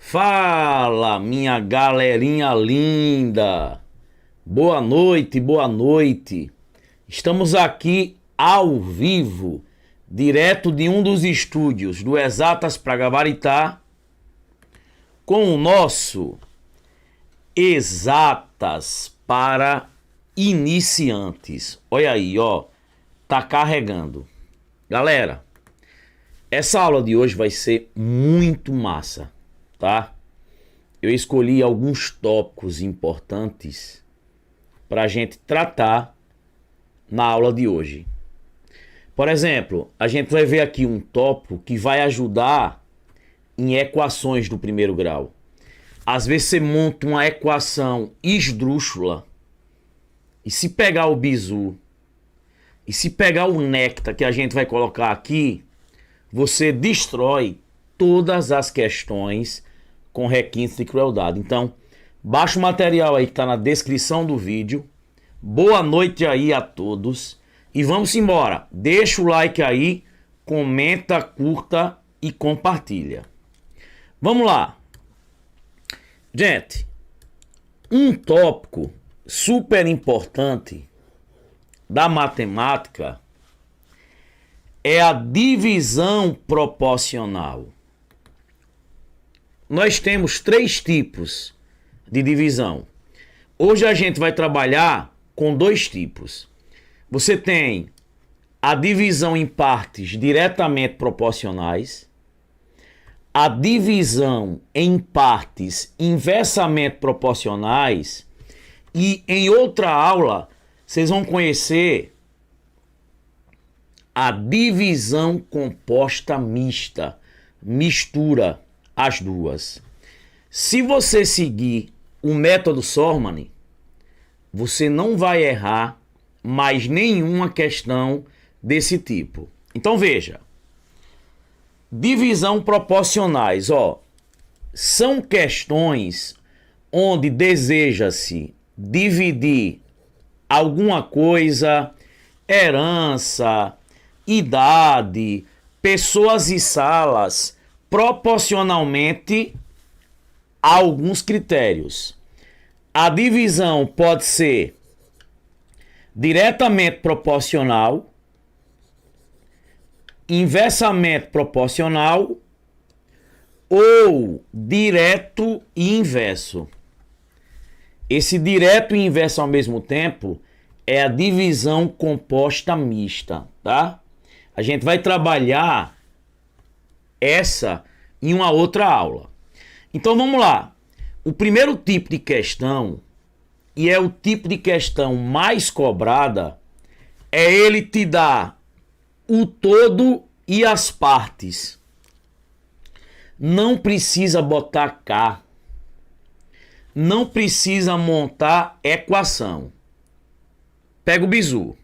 Fala, minha galerinha linda! Boa noite, boa noite. Estamos aqui ao vivo, direto de um dos estúdios do Exatas para Gabaritar, com o nosso Exatas para Iniciantes. Olha aí, ó, tá carregando. Galera, essa aula de hoje vai ser muito massa, tá? Eu escolhi alguns tópicos importantes para a gente tratar na aula de hoje. Por exemplo, a gente vai ver aqui um tópico que vai ajudar em equações do primeiro grau. Às vezes você monta uma equação esdrúxula e se pegar o bizu e se pegar o néctar que a gente vai colocar aqui, você destrói todas as questões com requintes de crueldade. Então, baixa o material aí que está na descrição do vídeo. Boa noite aí a todos. E vamos embora. Deixa o like aí, comenta, curta e compartilha. Vamos lá. Gente, um tópico super importante da matemática é a divisão proporcional. Nós temos três tipos de divisão. Hoje a gente vai trabalhar com dois tipos. Você tem a divisão em partes diretamente proporcionais, a divisão em partes inversamente proporcionais e em outra aula vocês vão conhecer a divisão composta mista, mistura as duas. Se você seguir o método Sorman, você não vai errar mais nenhuma questão desse tipo. Então veja, divisão proporcionais, ó, são questões onde deseja-se dividir alguma coisa, herança, idade, pessoas e salas, proporcionalmente a alguns critérios. A divisão pode ser diretamente proporcional, inversamente proporcional ou direto e inverso. Esse direto e inverso ao mesmo tempo é a divisão composta mista, tá? A gente vai trabalhar essa em uma outra aula. Então vamos lá. O primeiro tipo de questão, e é o tipo de questão mais cobrada, é ele te dar o todo e as partes. Não precisa botar K. Não precisa montar equação. Pega o bizu.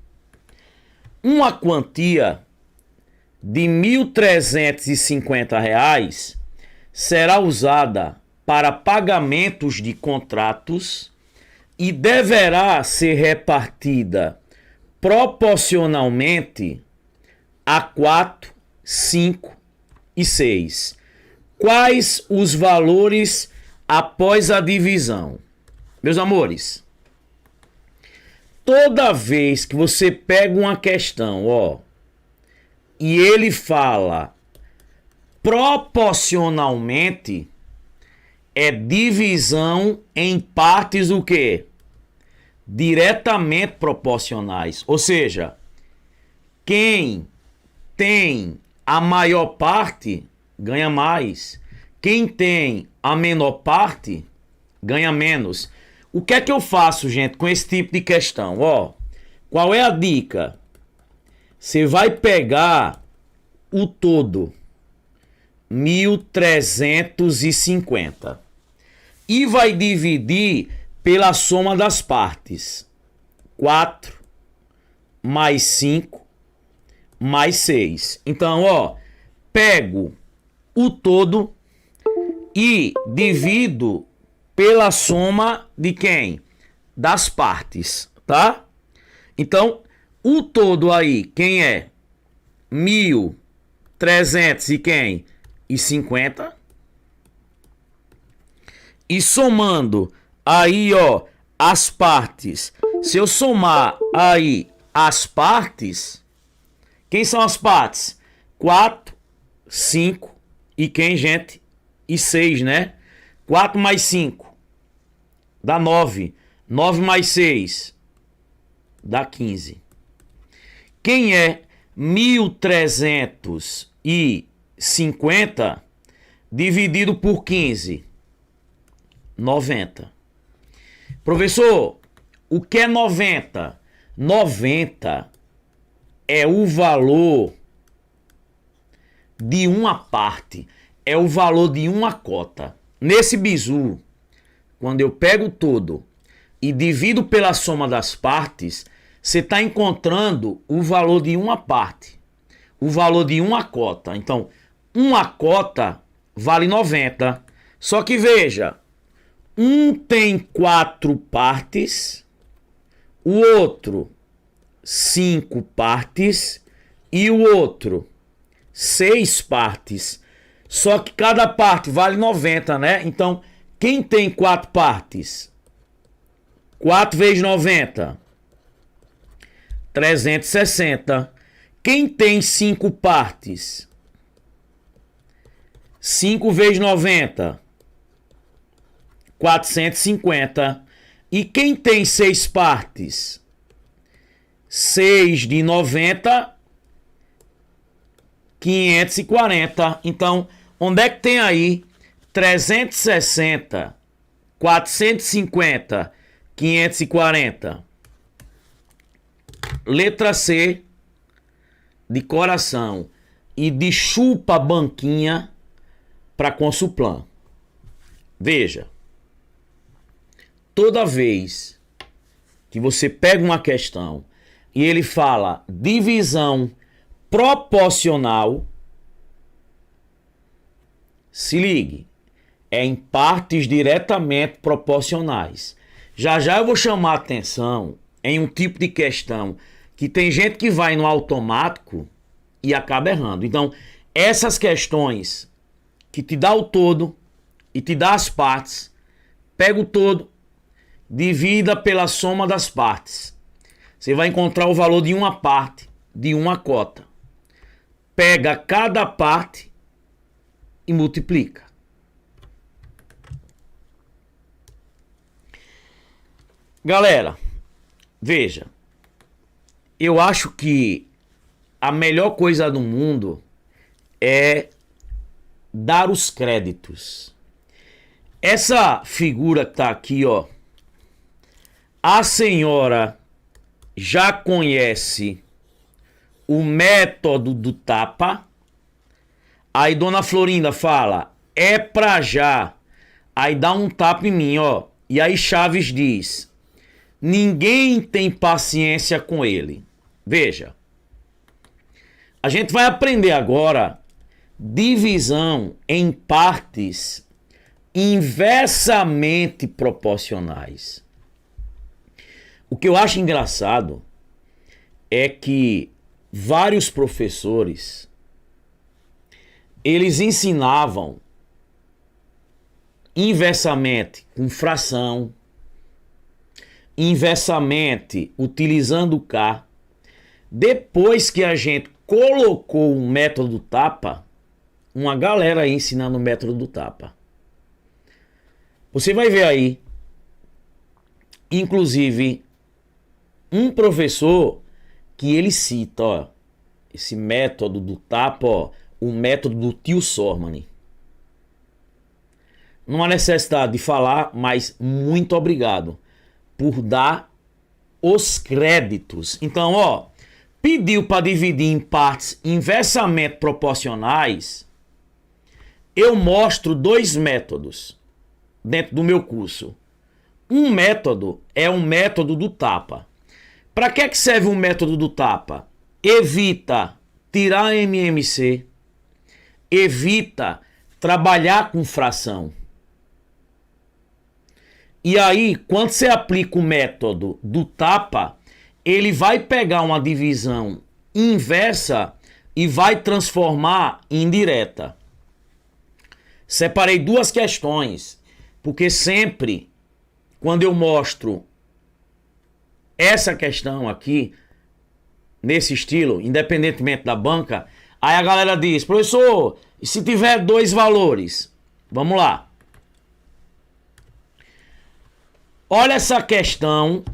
Uma quantia de R$ 1.350 será usada para pagamentos de contratos e deverá ser repartida proporcionalmente a 4, 5 e 6. Quais os valores após a divisão? Meus amores, toda vez que você pega uma questão, ó, e ele fala proporcionalmente, é divisão em partes o quê? Diretamente proporcionais. Ou seja, quem tem a maior parte ganha mais. Quem tem a menor parte ganha menos. O que é que eu faço, gente, com esse tipo de questão? Ó, qual é a dica? Você vai pegar o todo, 1.350, e vai dividir pela soma das partes. 4 mais 5 mais 6. Então, ó, pego o todo e divido pela soma de quem? Das partes, tá? Então, o todo aí, quem é? 1.300 e quem? E 50. e somando aí, ó, as partes. Se eu somar aí as partes, quem são as partes? 4, 5 e quem, gente? E 6, né? 4 mais 5 dá 9. 9 mais 6 dá 15. Quem é 1350 dividido por 15? 90. Professor, o que é 90? 90 é o valor de uma parte, é o valor de uma cota. Nesse bizu, quando eu pego todo e divido pela soma das partes, você está encontrando o valor de uma parte, o valor de uma cota. Então, uma cota vale 90. Só que veja, um tem 4 partes, o outro 5 partes e o outro 6 partes. Só que cada parte vale 90, né? Então, quem tem 4 partes? 4 vezes 90, 360. Quem tem 5 partes? 5 vezes 90, 450. E quem tem 6 partes? 6 de 90, 540. Então, onde é que tem aí 360, 450, 540? Letra C, de coração e de chupa banquinha para Consulplan. Veja, toda vez que você pega uma questão e ele fala divisão proporcional, se ligue, é em partes diretamente proporcionais. Já já eu vou chamar a atenção em um tipo de questão que tem gente que vai no automático e acaba errando. Então, essas questões que te dá o todo e te dá as partes, pega o todo, divida pela soma das partes. Você vai encontrar o valor de uma parte, de uma cota. Pega cada parte e multiplica. Galera, veja, eu acho que a melhor coisa do mundo é dar os créditos. Essa figura que tá aqui, ó, a senhora já conhece o método do tapa. Aí Dona Florinda fala, é pra já. Aí dá um tapa em mim, ó. E aí Chaves diz, ninguém tem paciência com ele. Veja, a gente vai aprender agora divisão em partes inversamente proporcionais. O que eu acho engraçado é que vários professores eles ensinavam inversamente com fração, inversamente utilizando o K. Depois que a gente colocou o método do tapa, uma galera aí ensinando o método do tapa. Você vai ver aí, inclusive, um professor que ele cita, ó, esse método do tapa, ó, o método do tio Sormani. Não há necessidade de falar, mas muito obrigado por dar os créditos. Então, ó, pediu para dividir em partes inversamente proporcionais. Eu mostro 2 métodos dentro do meu curso. Um método é um método do tapa. Para que serve o método do tapa? Evita tirar MMC, evita trabalhar com fração. E aí, quando você aplica o método do tapa, ele vai pegar uma divisão inversa e vai transformar em direta. Separei 2 questões Porque sempre, quando eu mostro essa questão aqui, nesse estilo, independentemente da banca, aí a galera diz, professor, e se tiver dois valores? Vamos lá. Olha essa questão,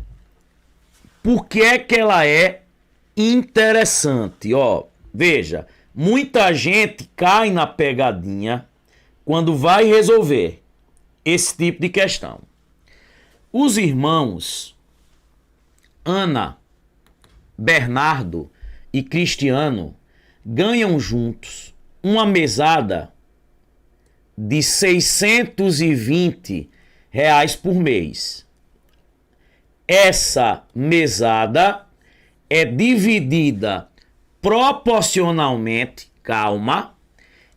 por que é que ela é interessante? Ó, veja, muita gente cai na pegadinha quando vai resolver esse tipo de questão. Os irmãos Ana, Bernardo e Cristiano ganham juntos uma mesada de R$ 620 por mês. Essa mesada é dividida proporcionalmente, calma,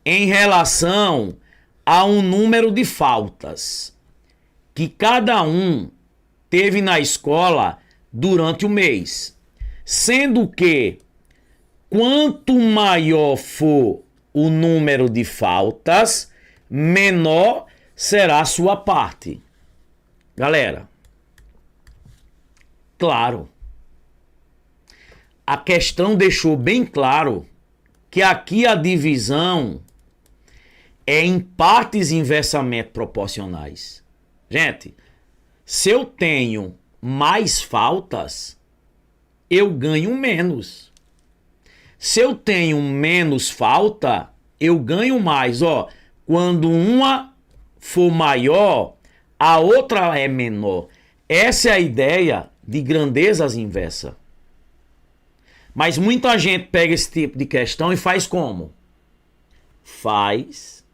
em relação a um número de faltas que cada um teve na escola durante o mês. Sendo que, quanto maior for o número de faltas, menor será a sua parte. Galera, claro, a questão deixou bem claro que aqui a divisão é em partes inversamente proporcionais. Gente, se eu tenho mais faltas, eu ganho menos. Se eu tenho menos falta, eu ganho mais. Ó, quando uma for maior, a outra é menor. Essa é a ideia de grandezas inversas. Mas muita gente pega esse tipo de questão e faz como? Faz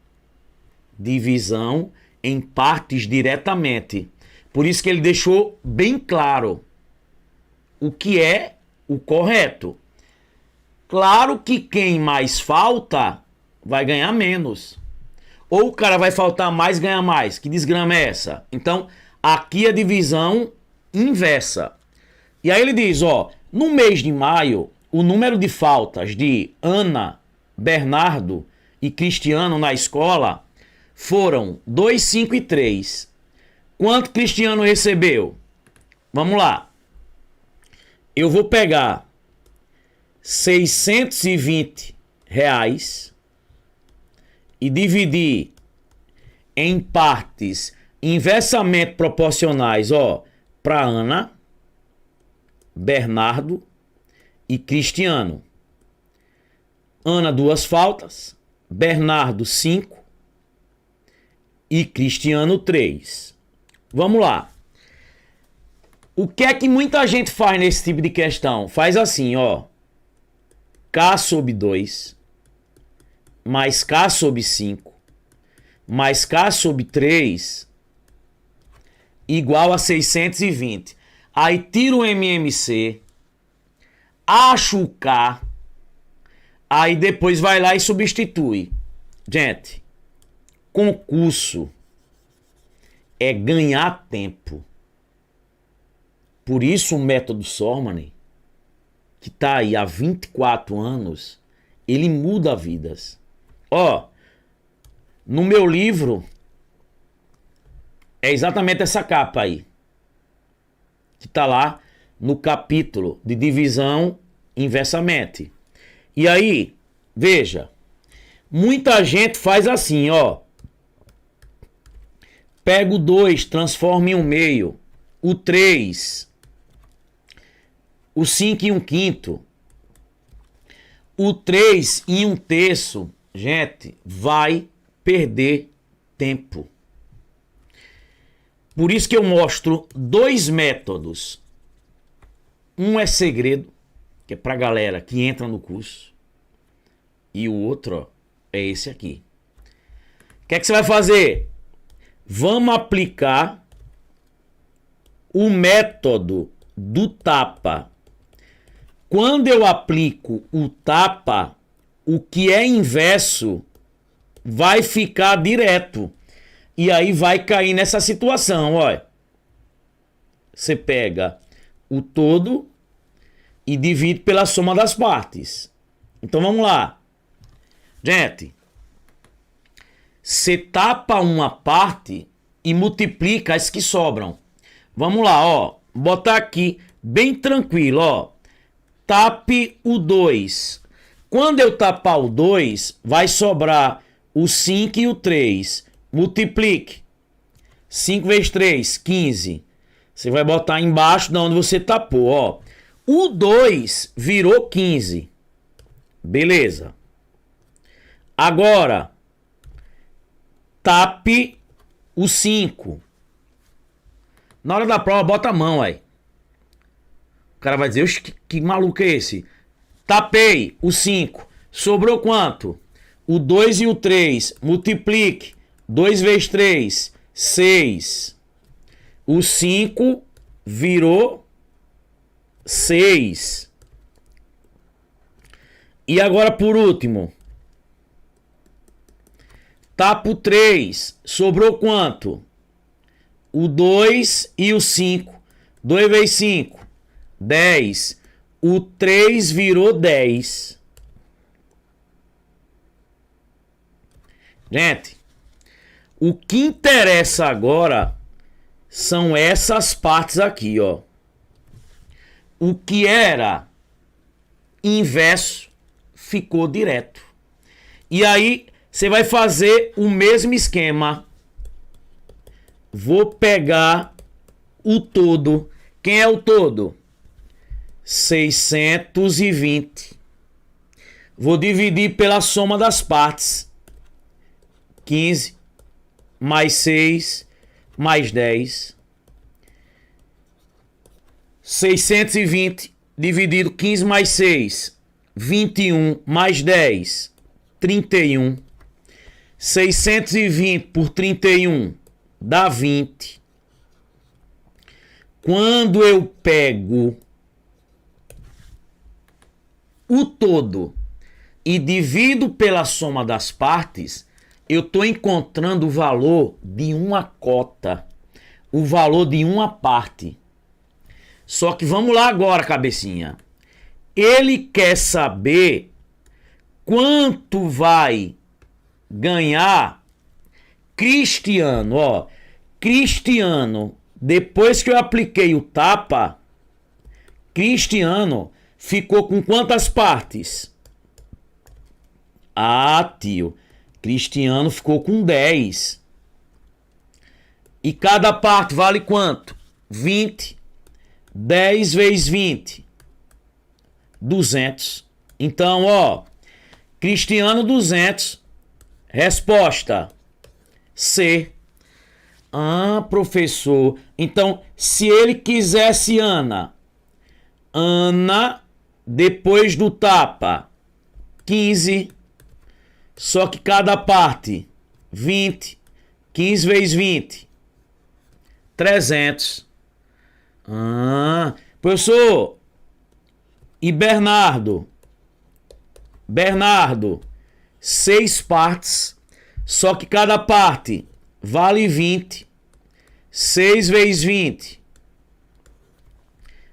divisão em partes diretamente. Por isso que ele deixou bem claro o que é o correto. Claro que quem mais falta vai ganhar menos. Ou o cara vai faltar mais, ganhar mais. Que desgrama é essa? Então, aqui a divisão inversa. E aí ele diz, ó, no mês de maio, o número de faltas de Ana, Bernardo e Cristiano na escola foram 2, 5 e 3. Quanto Cristiano recebeu? Vamos lá. Eu vou pegar R$ 620 e dividir em partes inversamente proporcionais, ó, para Ana, Bernardo e Cristiano. Ana, 2 faltas, Bernardo, 5 e Cristiano, 3. Vamos lá. O que é que muita gente faz nesse tipo de questão? Faz assim, ó. K sobre 2, mais K sobre 5, mais K sobre 3, igual a 620. Aí tira o MMC, acha o K, aí depois vai lá e substitui. Gente, concurso é ganhar tempo. Por isso o método Sormani, que tá aí há 24 anos, ele muda vidas. Ó, no meu livro, é exatamente essa capa aí, que tá lá no capítulo de divisão inversamente. E aí, veja, muita gente faz assim, ó. Pega o 2, transforma em 1/2, o 3, o 5 em 1/5, o 3 em 1/3, gente, vai perder tempo. Por isso que eu mostro 2 métodos. Um é segredo, que é pra galera que entra no curso. E o outro, ó, é esse aqui. O que é que você vai fazer? Vamos aplicar o método do tapa. Quando eu aplico o tapa, o que é inverso vai ficar direto. E aí vai cair nessa situação, olha. Você pega o todo e divide pela soma das partes. Então vamos lá. Gente, você tapa uma parte, e multiplica as que sobram. Vamos lá, ó. Botar aqui bem tranquilo, ó. Tape o 2. Quando eu tapar o 2, vai sobrar o 5 e o 3. Multiplique. 5 vezes 3, 15. Você vai botar embaixo de onde você tapou, ó. O 2 virou 15. Beleza. Agora, tape o 5. Na hora da prova, bota a mão, aí. O cara vai dizer, oxe, que maluco é esse? Tapei o 5. Sobrou quanto? O 2 e o 3. Multiplique. 2 vezes 3, 6. O 5 virou 6. E agora por último. Tapa o 3. Sobrou quanto? O 2 e o 5. 2 vezes 5, 10. O 3 virou 10. Gente, o que interessa agora são essas partes aqui, ó. O que era inverso ficou direto. E aí você vai fazer o mesmo esquema. Vou pegar o todo. Quem é o todo? 620. Vou dividir pela soma das partes. 15 mais 6 mais 10. 620 dividido 15 mais 6. 21 mais 10. 31. 620 por 31 dá 20. Quando eu pego o todo e divido pela soma das partes, eu estou encontrando o valor de uma cota, o valor de uma parte. Só que vamos lá agora, cabecinha. Ele quer saber quanto vai ganhar Cristiano, ó. Cristiano, depois que eu apliquei o tapa, Cristiano ficou com quantas partes? Ah, tio, Cristiano ficou com 10. E cada parte vale quanto? 20. 10 vezes 20. 200. Então, ó, Cristiano 200. Resposta C. Ah, professor. Então, se ele quisesse Ana, depois do tapa, 15. Só que cada parte, 20. 15 vezes 20. 300. Ah, professor. E Bernardo? Bernardo, 6 partes. Só que cada parte vale 20. 6 vezes 20.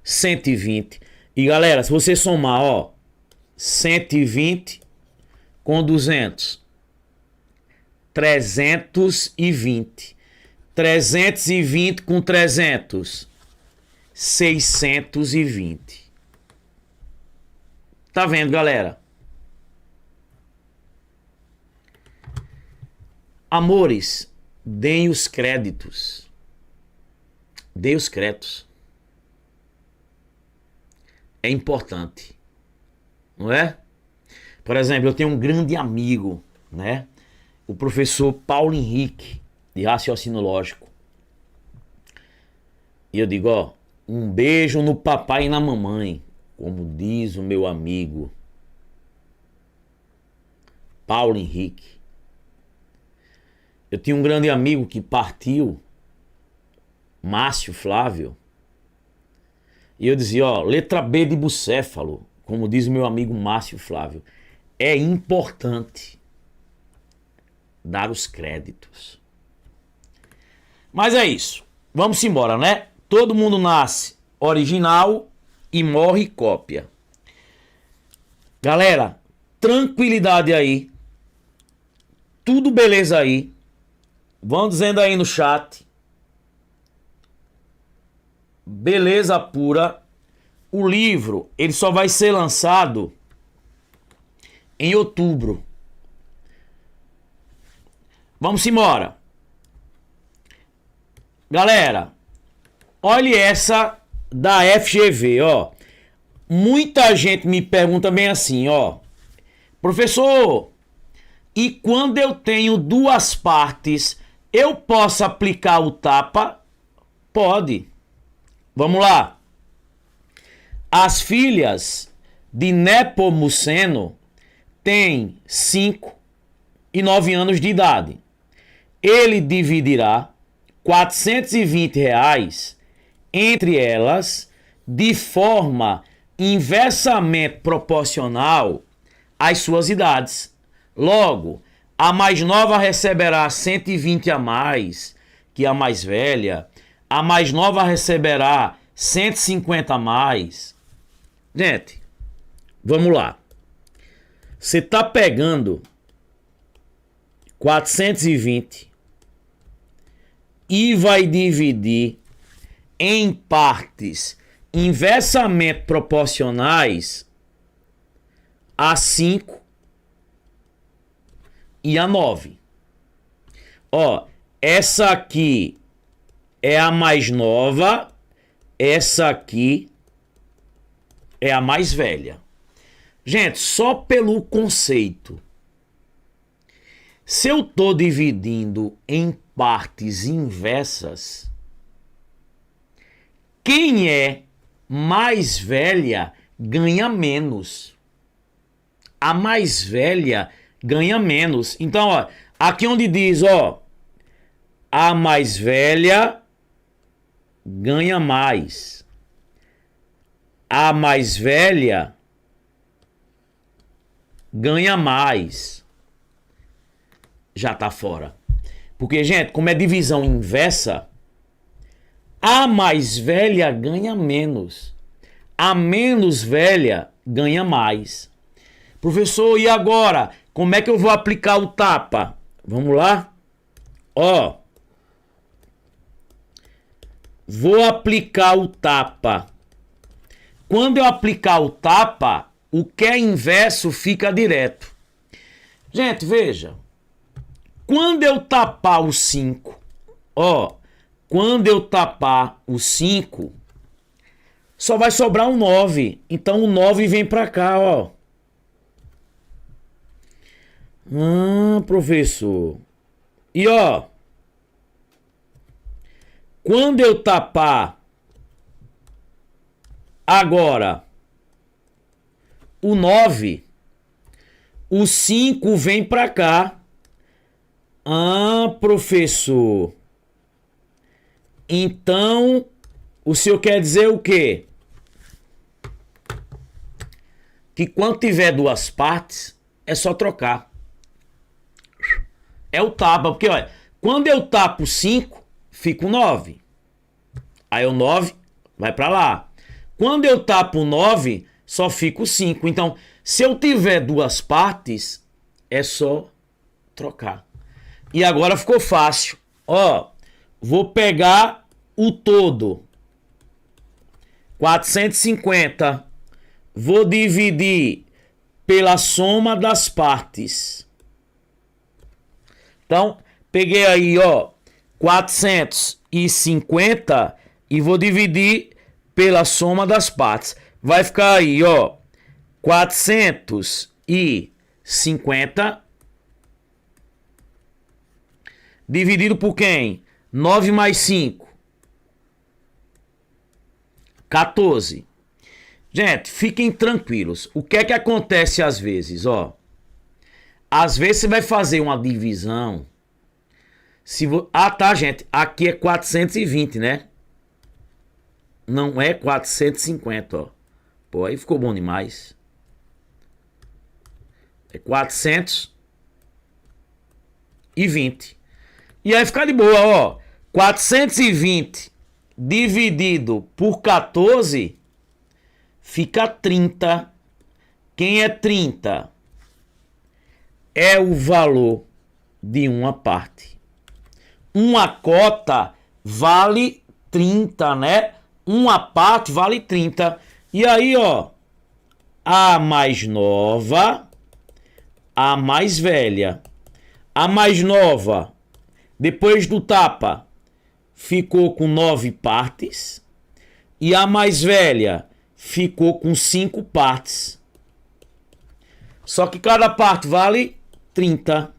120. E galera, se você somar, ó, 120 com 200, 320. 320 com 300, 620. Tá vendo, galera? Amores, deem os créditos. Deem os créditos. É importante, não é? Por exemplo, eu tenho um grande amigo, né? O professor Paulo Henrique, de raciocínio lógico. E eu digo, ó, um beijo no papai e na mamãe, como diz o meu amigo Paulo Henrique. Eu tinha um grande amigo que partiu, Márcio Flávio. E eu dizia, ó, letra B de bucéfalo, como diz o meu amigo Márcio Flávio. É importante dar os créditos. Mas é isso. Vamos embora, né? Todo mundo nasce original e morre cópia. Galera, tranquilidade aí. Tudo beleza aí. Vão dizendo aí no chat. Beleza pura. O livro, ele só vai ser lançado em outubro. Vamos embora. Galera, olha essa da FGV, ó. Muita gente me pergunta bem assim, ó. Professor, e quando eu tenho duas partes, eu posso aplicar o tapa? Pode. Vamos lá. As filhas de Nepomuceno têm 5 e 9 anos de idade. Ele dividirá R$ 420 entre elas de forma inversamente proporcional às suas idades. Logo, a mais nova receberá 120 a mais que a mais velha. A mais nova receberá 150 a mais. Gente, vamos lá. Você está pegando 420 e vai dividir em partes inversamente proporcionais a 5 e a 9. Ó, essa aqui é a mais nova, essa aqui é a mais velha. Gente, só pelo conceito. Se eu estou dividindo em partes inversas, quem é mais velha ganha menos. A mais velha ganha menos. Então, ó, aqui onde diz, ó, a mais velha ganha mais. A mais velha ganha mais. Já tá fora. Porque, gente, como é divisão inversa, a mais velha ganha menos. A menos velha ganha mais. Professor, e agora? Como é que eu vou aplicar o tapa? Vamos lá? Ó. Vou aplicar o tapa. Quando eu aplicar o tapa, o que é inverso fica direto. Gente, veja. Quando eu tapar o 5, ó, quando eu tapar o 5, só vai sobrar um 9. Então o 9 vem pra cá, ó. Professor. E ó, quando eu tapar agora o 9, o 5 vem pra cá. Professor. Então, o senhor quer dizer o quê? Que quando tiver duas partes, é só trocar. É o tapa, porque olha, quando eu tapo 5, fica o 9. Aí o 9 vai pra lá. Quando eu tapo o 9, só fica o 5. Então, se eu tiver duas partes, é só trocar. E agora ficou fácil. Ó, vou pegar o todo. 450. Vou dividir pela soma das partes. Então, peguei aí, ó, 450 e vou dividir pela soma das partes. Vai ficar aí, ó, 450 dividido por quem? 9 mais 5. 14. Gente, fiquem tranquilos. O que é que acontece às vezes, ó? Às vezes você vai fazer uma divisão. Tá, gente. Aqui é 420, né? Não é 450, ó. Pô, aí ficou bom demais. É 420. E aí fica de boa, ó. 420 dividido por 14 fica 30. Quem é 30? É o valor de uma parte. uma cota vale 30, né? Uma parte vale 30. E aí, ó, a mais nova, a mais velha. A mais nova, depois do tapa, ficou com 9 partes. E a mais velha ficou com 5 partes. Só que cada parte vale 30.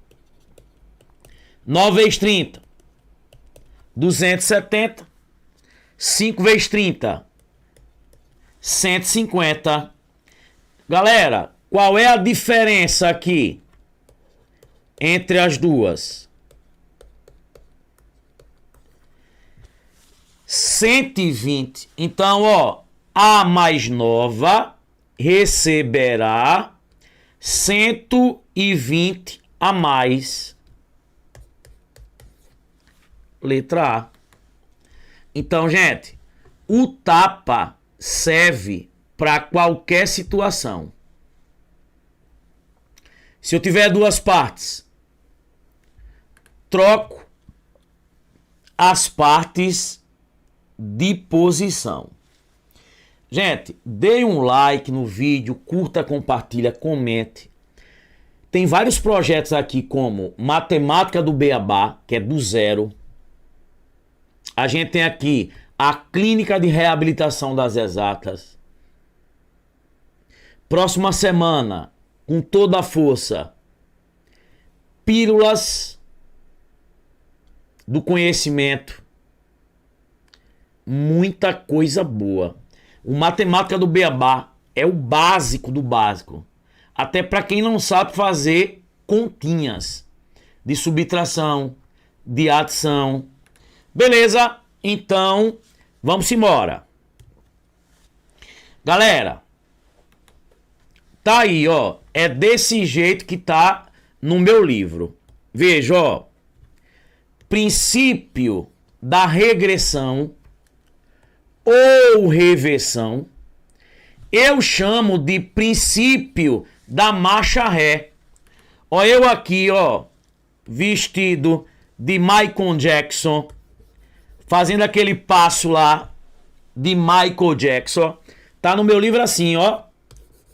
9 vezes 30, 270. 5 vezes 30, 150. Galera, qual é a diferença aqui entre as duas? 120. Então, ó, a mais nova receberá 120 a mais. Letra A. Então, gente, o tapa serve para qualquer situação. Se eu tiver duas partes, troco as partes de posição. Gente, dê um like no vídeo, curta, compartilha, comente. Tem vários projetos aqui como Matemática do Beabá, que é do zero. A gente tem aqui a Clínica de Reabilitação das Exatas. Próxima semana, com toda a força, Pílulas do Conhecimento. Muita coisa boa. O Matemática do Beabá é o básico do básico. Até para quem não sabe fazer continhas de subtração, de adição. Beleza? Então, vamos embora. Galera, tá aí, ó. É desse jeito que tá no meu livro. Veja, ó. Princípio da regressão ou reversão. Eu chamo de princípio da marcha ré. Ó, eu aqui, ó, vestido de Michael Jackson, fazendo aquele passo lá de Michael Jackson. Tá no meu livro assim, ó.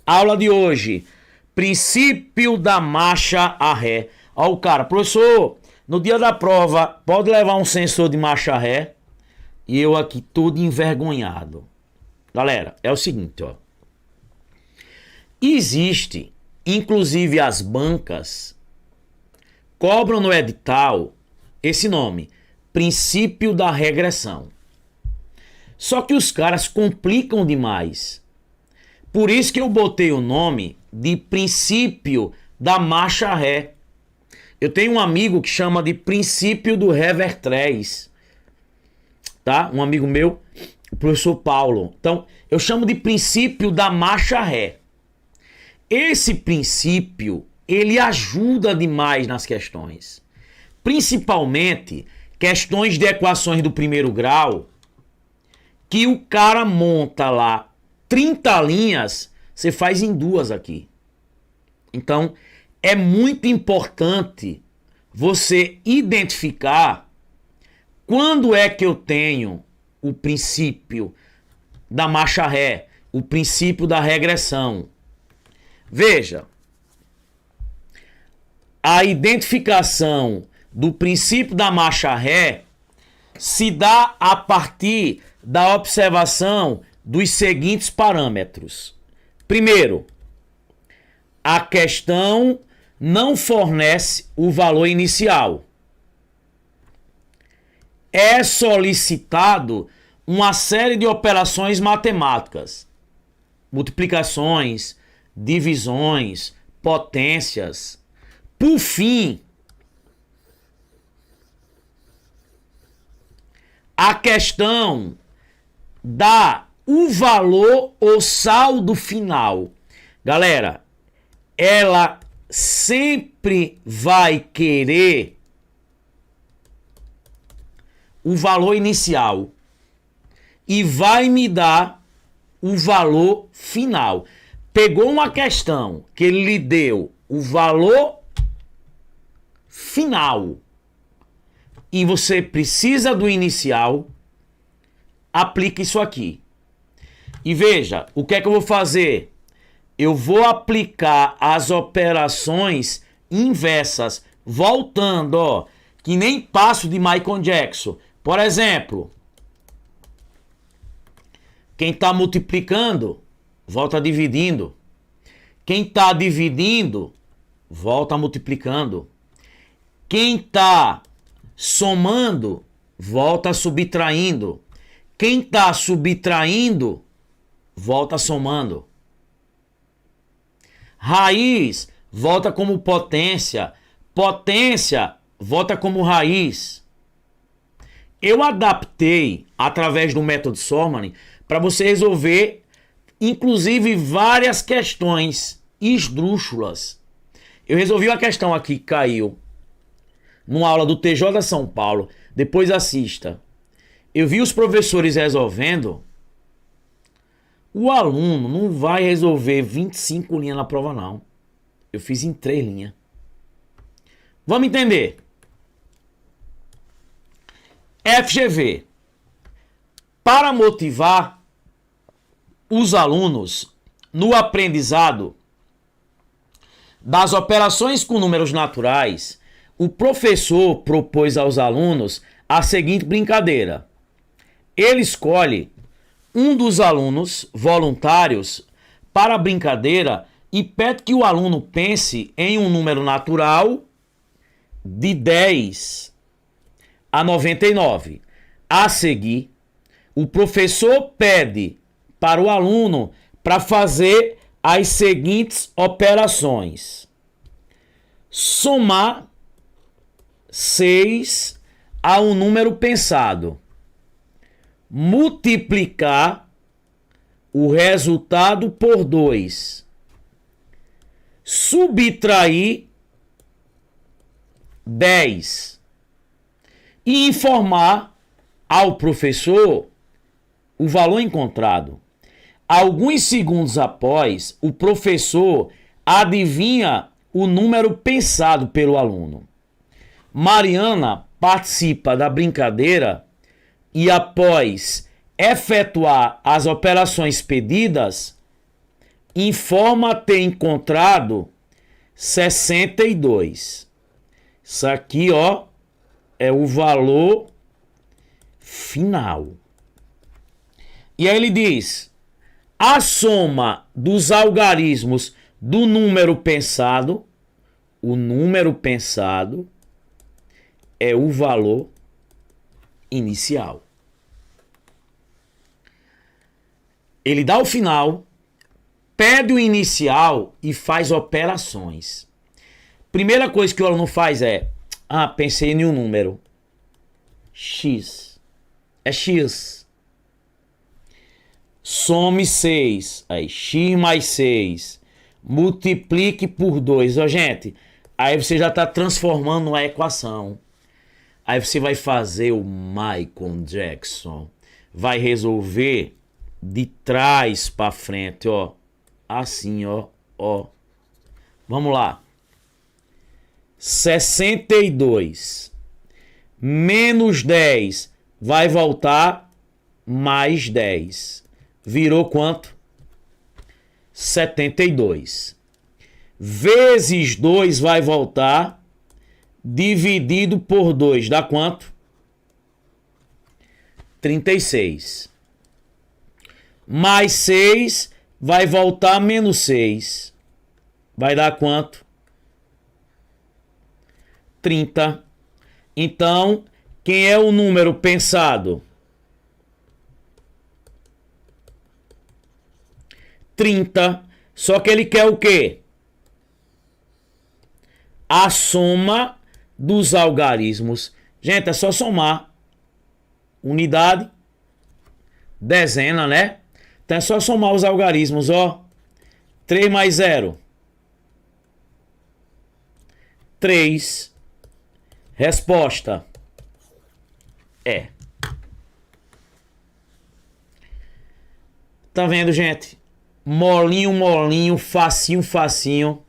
Aula de hoje. Princípio da marcha a ré. Ó o cara, professor, no dia da prova, pode levar um sensor de marcha ré? E eu aqui todo envergonhado. Galera, é o seguinte, ó. Existe, inclusive as bancas, cobram no edital esse nome. Princípio da regressão. Só que os caras complicam demais. Por isso que eu botei o nome de princípio da marcha ré. Eu tenho um amigo que chama de princípio do revertrés. Tá? Um amigo meu, o professor Paulo. Então, eu chamo de princípio da marcha ré. Esse princípio, ele ajuda demais nas questões. Principalmente questões de equações do primeiro grau, que o cara monta lá 30 linhas, você faz em 2 aqui. Então, é muito importante você identificar quando é que eu tenho o princípio da marcha ré, o princípio da regressão. Veja, a identificação do princípio da marcha ré se dá a partir da observação dos seguintes parâmetros. Primeiro, a questão não fornece o valor inicial. É solicitado uma série de operações matemáticas, multiplicações, divisões, potências. Por fim, a questão dá o valor ou saldo final. Galera, ela sempre vai querer o valor inicial e vai me dar o valor final. Pegou uma questão que ele lhe deu o valor final, e você precisa do inicial, aplique isso aqui. E veja, o que é que eu vou fazer? Eu vou aplicar as operações inversas, voltando, ó, que nem passo de Michael Jackson. Por exemplo, quem está multiplicando, volta dividindo. Quem está dividindo, volta multiplicando. Quem está somando, volta subtraindo. Quem está subtraindo, volta somando. Raiz volta como potência. Potência volta como raiz. Eu adaptei através do método Sorman para você resolver, inclusive, várias questões esdrúxulas. Eu resolvi uma questão aqui que caiu numa aula do TJ São Paulo. Depois assista. Eu vi os professores resolvendo. O aluno não vai resolver 25 linhas na prova, não. Eu fiz em 3 linhas. Vamos entender. FGV. Para motivar os alunos no aprendizado das operações com números naturais, o professor propôs aos alunos a seguinte brincadeira. Ele escolhe um dos alunos voluntários para a brincadeira e pede que o aluno pense em um número natural de 10 a 99. A seguir, o professor pede para o aluno para fazer as seguintes operações: somar 6 a um número pensado, multiplicar o resultado por 2, subtrair 10 e informar ao professor o valor encontrado. Alguns segundos após, o professor adivinha o número pensado pelo aluno. Mariana participa da brincadeira e, após efetuar as operações pedidas, informa ter encontrado 62. Isso aqui, ó, é o valor final. E aí ele diz: a soma dos algarismos do número pensado, o número pensado é o valor inicial. Ele dá o final, pede o inicial e faz operações. Primeira coisa que o aluno faz é: pensei em um número. X. É X. Some 6. Aí, X mais 6. Multiplique por 2. Ó, gente, aí você já está transformando a equação. Aí você vai fazer o Michael Jackson. Vai resolver de trás para frente, ó. Assim, ó. Vamos lá. 62 menos 10 vai voltar mais 10. Virou quanto? 72. Vezes 2 vai voltar dividido por 2 dá quanto? 36. Mais 6 vai voltar menos 6. Vai dar quanto? 30. Então, quem é o número pensado? 30. Só que ele quer o quê? A soma dos algarismos. Gente, é só somar. Unidade, dezena, né? Então é só somar os algarismos, ó. 3 mais 0. 3. Resposta é. Tá vendo, gente? Molinho, molinho, facinho, facinho.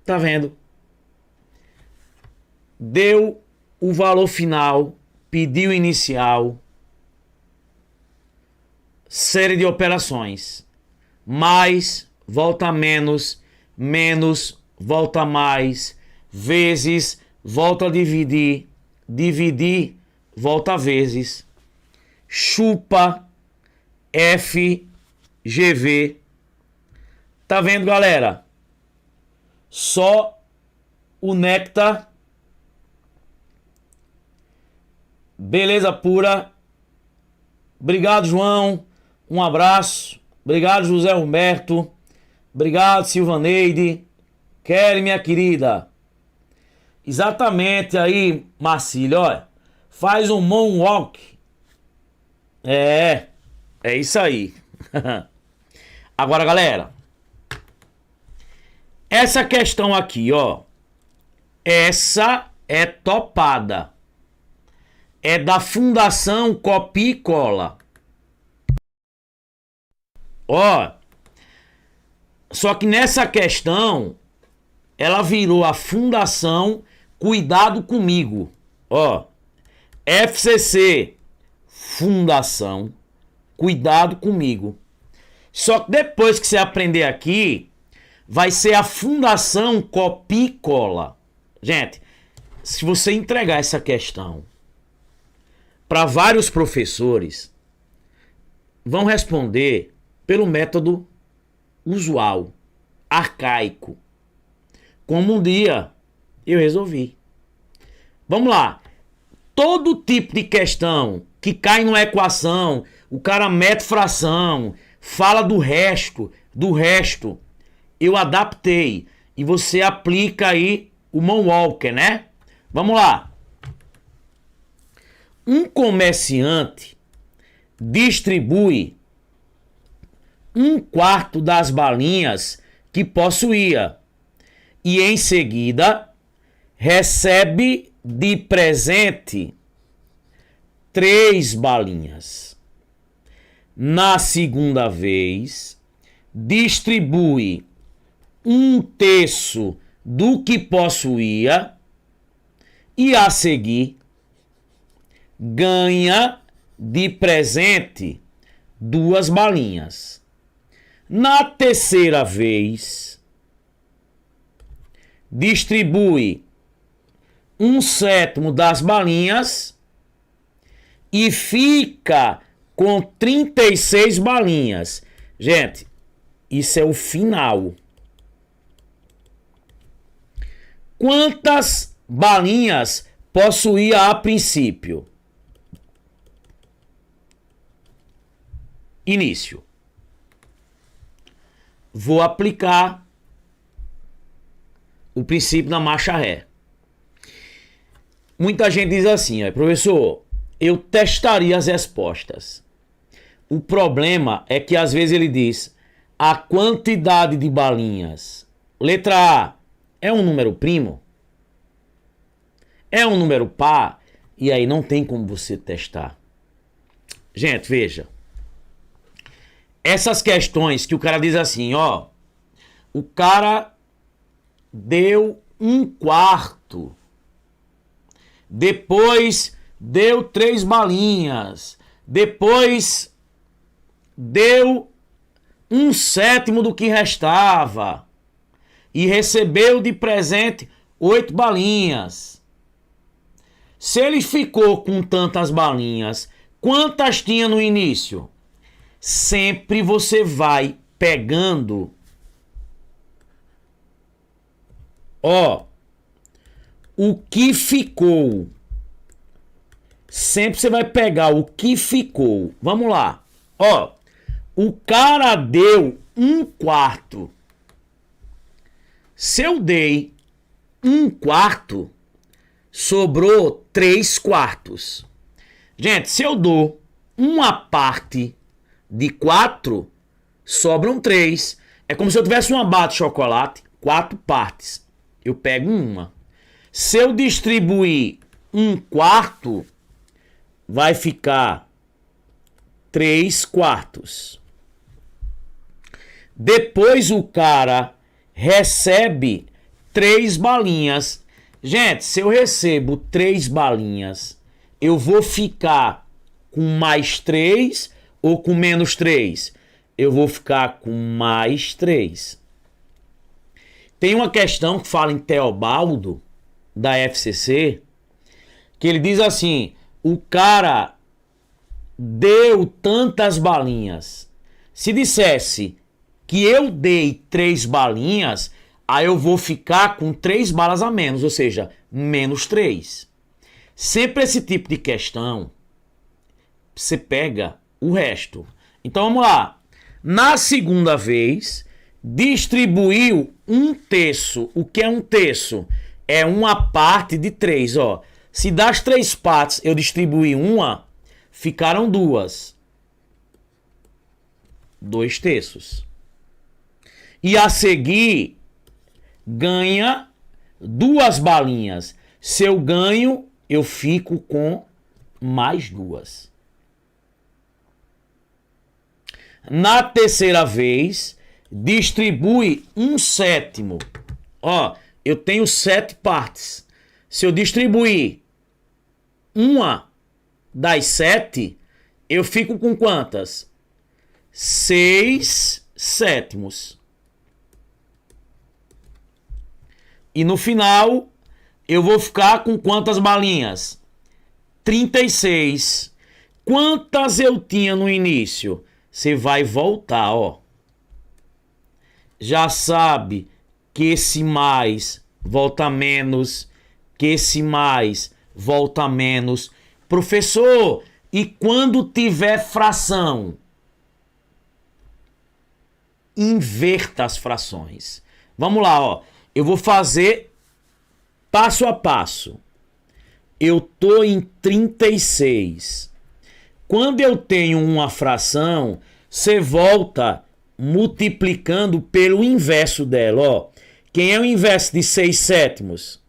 Tá vendo? deu o valor final, pediu inicial, série de operações, mais, volta menos, menos, volta mais, vezes, volta a dividir, dividir, volta a vezes, chupa, FGV. Tá vendo, galera? Só o néctar. Beleza pura. Obrigado, João. Um abraço. Obrigado, José Humberto. Obrigado, Silvaneide. Kelly, minha querida. Exatamente aí, Marcílio, olha. Faz um moonwalk. É isso aí. Agora, galera, essa questão aqui, ó. Essa é topada. É da Fundação Copia e Cola. Ó. Só que nessa questão, ela virou a Fundação Cuidado Comigo. Ó. FCC. Fundação Cuidado Comigo. Só que depois que você aprender aqui, vai ser a Fundação Copia e Cola. Gente, se você entregar essa questão para vários professores, vão responder pelo método usual, arcaico, como um dia eu resolvi. Vamos lá. Todo tipo de questão que cai numa equação, o cara mete fração, fala do resto, eu adaptei. E você aplica aí o Moonwalker, né? Vamos lá. Um comerciante distribui 1/4 das balinhas que possuía e em seguida recebe de presente 3 balinhas. Na segunda vez, distribui 1/3 do que possuía e a seguir ganha de presente 2 balinhas. Na terceira vez, distribui 1/7 das balinhas e fica com 36 balinhas. Gente, isso é o final. Quantas balinhas possuía a princípio? Início. Vou aplicar o princípio na marcha ré. Muita gente diz assim, professor, eu testaria as respostas. O problema é que às vezes ele diz a quantidade de balinhas. Letra A é um número primo? É um número par? E aí não tem como você testar. Gente, veja. Essas questões que o cara diz assim, ó. O cara deu 1/4. Depois deu 3 balinhas. Depois deu 1/7 do que restava. E recebeu de presente 8 balinhas. Se ele ficou com tantas balinhas, quantas tinha no início? Sempre você vai pegando. Ó. O que ficou. Sempre você vai pegar o que ficou. Vamos lá. Ó. O cara deu 1/4. Se eu dei 1/4, sobrou 3/4. Gente, se eu dou uma parte de 4, sobram 3. É como se eu tivesse uma barra de chocolate, 4 partes. Eu pego uma. Se eu distribuir 1/4, vai ficar 3/4. Depois o cara recebe 3 balinhas. Gente, se eu recebo 3 balinhas, eu vou ficar com mais 3 ou com menos 3? Eu vou ficar com mais 3. Tem uma questão que fala em Teobaldo, da FCC, que ele diz assim, o cara deu tantas balinhas. Se dissesse que eu dei 3 balinhas, aí eu vou ficar com 3 balas a menos, ou seja, menos 3. Sempre esse tipo de questão, você pega o resto. Então vamos lá. Na segunda vez, distribuiu 1/3. O que é 1/3? É uma parte de 3, ó. Se das 3 partes eu distribuir uma, ficaram 2. 2/3. E a seguir, ganha 2 balinhas. Se eu ganho, eu fico com mais 2. Na terceira vez, distribui 1/7. Ó, eu tenho 7 partes. Se eu distribuir uma das 7, eu fico com quantas? 6/7. E no final, eu vou ficar com quantas balinhas? 36. Quantas eu tinha no início? Você vai voltar, ó. Já sabe que esse mais volta menos, que esse mais volta menos. Professor, e quando tiver fração? Inverta as frações. Vamos lá, ó. Eu vou fazer passo a passo. Eu tô em 36. Quando eu tenho uma fração, você volta multiplicando pelo inverso dela, ó. Quem é o inverso de 6/7?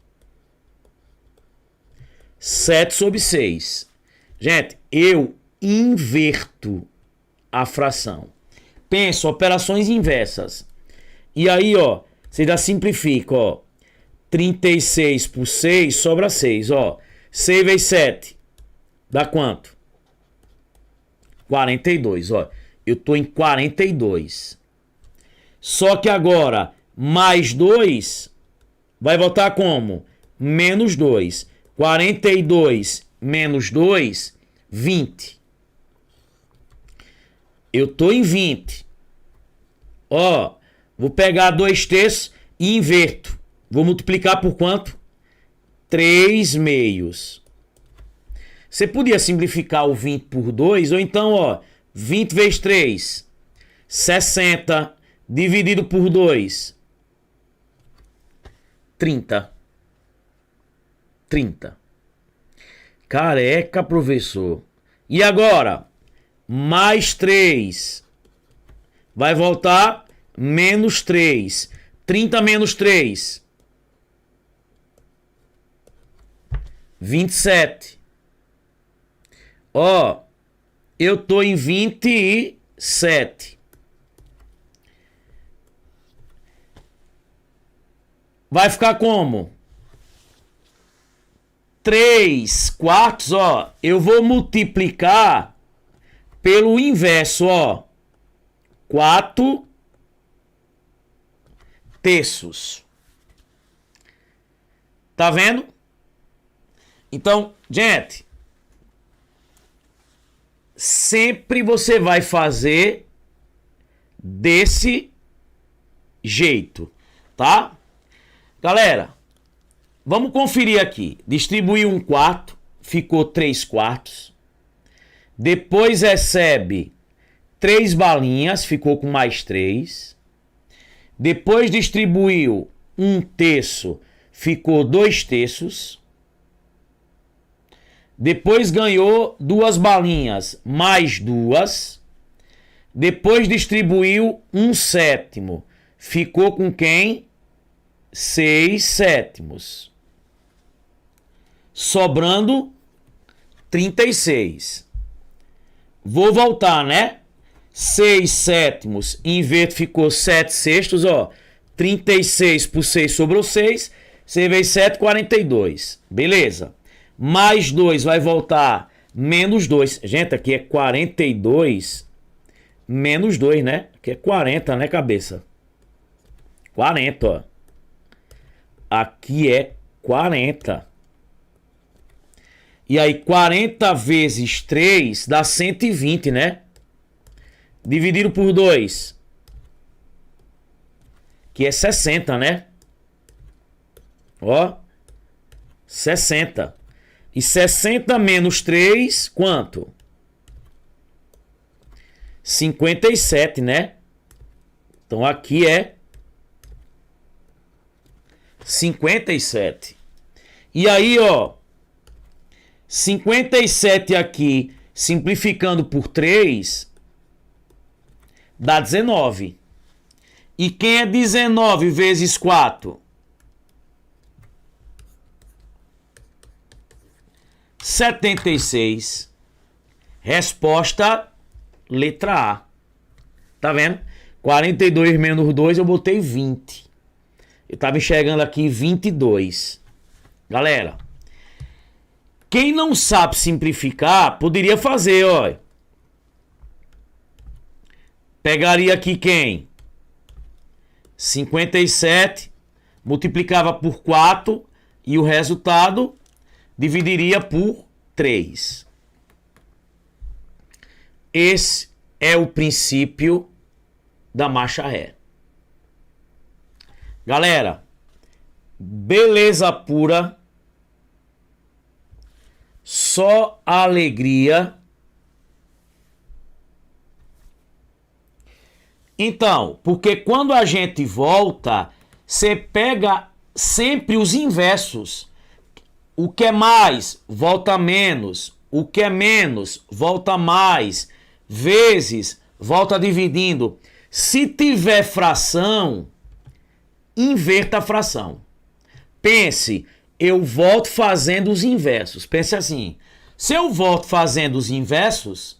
7/6. Gente, eu inverto a fração. Penso, operações inversas. E aí, ó, você já simplifica, ó. 36 por 6 sobra 6, ó. 6 vezes 7 dá quanto? 42, ó. Eu tô em 42. Só que agora, mais 2 vai voltar como? Menos 2. 42 menos 2, 20. Eu tô em 20. Ó, vou pegar 2/3 e inverto. Vou multiplicar por quanto? 3 meios. Você podia simplificar o 20 por 2, ou então, ó, 20 vezes 3, 60, dividido por 2, 30. 30. Careca, professor. E agora? Mais 3. Vai voltar menos 3. 30 menos 3. 27. Ó, eu tô em 27. Vai ficar como? 3/4, ó. Eu vou multiplicar pelo inverso, ó. 4/3. Tá vendo? Então, gente, sempre você vai fazer desse jeito, tá? Galera, vamos conferir aqui. Distribuiu 1/4, ficou 3/4. Depois recebe 3 balinhas, ficou com mais 3. Depois distribuiu 1/3, ficou 2/3. Depois ganhou 2 balinhas, mais 2. Depois distribuiu 1/7. Ficou com quem? 6/7. Sobrando 36. Vou voltar, né? 6/7. Inverto, ficou 7/6, ó. 36 por 6 sobrou 6. 6 vezes 7, 42. Beleza. Mais 2 vai voltar menos 2. Gente, aqui é 42 menos 2, né? Aqui é 40, né, cabeça? 40, ó. Aqui é 40. E aí, 40 vezes 3 dá 120, né? Dividido por 2. Que é 60, né? Ó. 60. E 60 menos 3, quanto? 57, né? Então aqui é 57. E aí, ó. 57 aqui, simplificando por 3, dá 19. E quem é 19 vezes 4? 76. Resposta, letra A. Tá vendo? 42 menos 2, eu botei 20. Eu tava enxergando aqui 22. Galera, quem não sabe simplificar, poderia fazer, ó. Pegaria aqui quem? 57, multiplicava por 4 e o resultado dividiria por 3. Esse é o princípio da marcha ré. Galera, beleza pura, só alegria. Então, porque quando a gente volta, você pega sempre os inversos. O que é mais, volta menos. O que é menos, volta mais. Vezes, volta dividindo. Se tiver fração, inverta a fração. Pense, eu volto fazendo os inversos. Pense assim, se eu volto fazendo os inversos,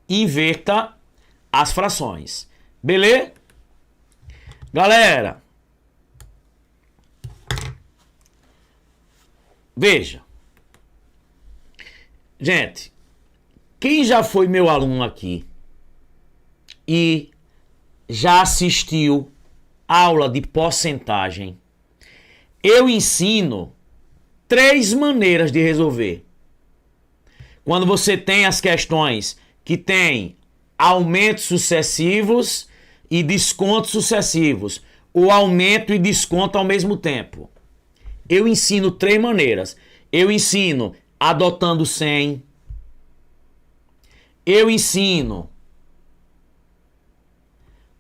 inverta as frações. Beleza? Galera, veja. Gente, quem já foi meu aluno aqui e já assistiu aula de porcentagem, eu ensino 3 maneiras de resolver. Quando você tem as questões que tem aumentos sucessivos e descontos sucessivos, ou aumento e desconto ao mesmo tempo. Eu ensino 3 maneiras. Eu ensino adotando 100. Eu ensino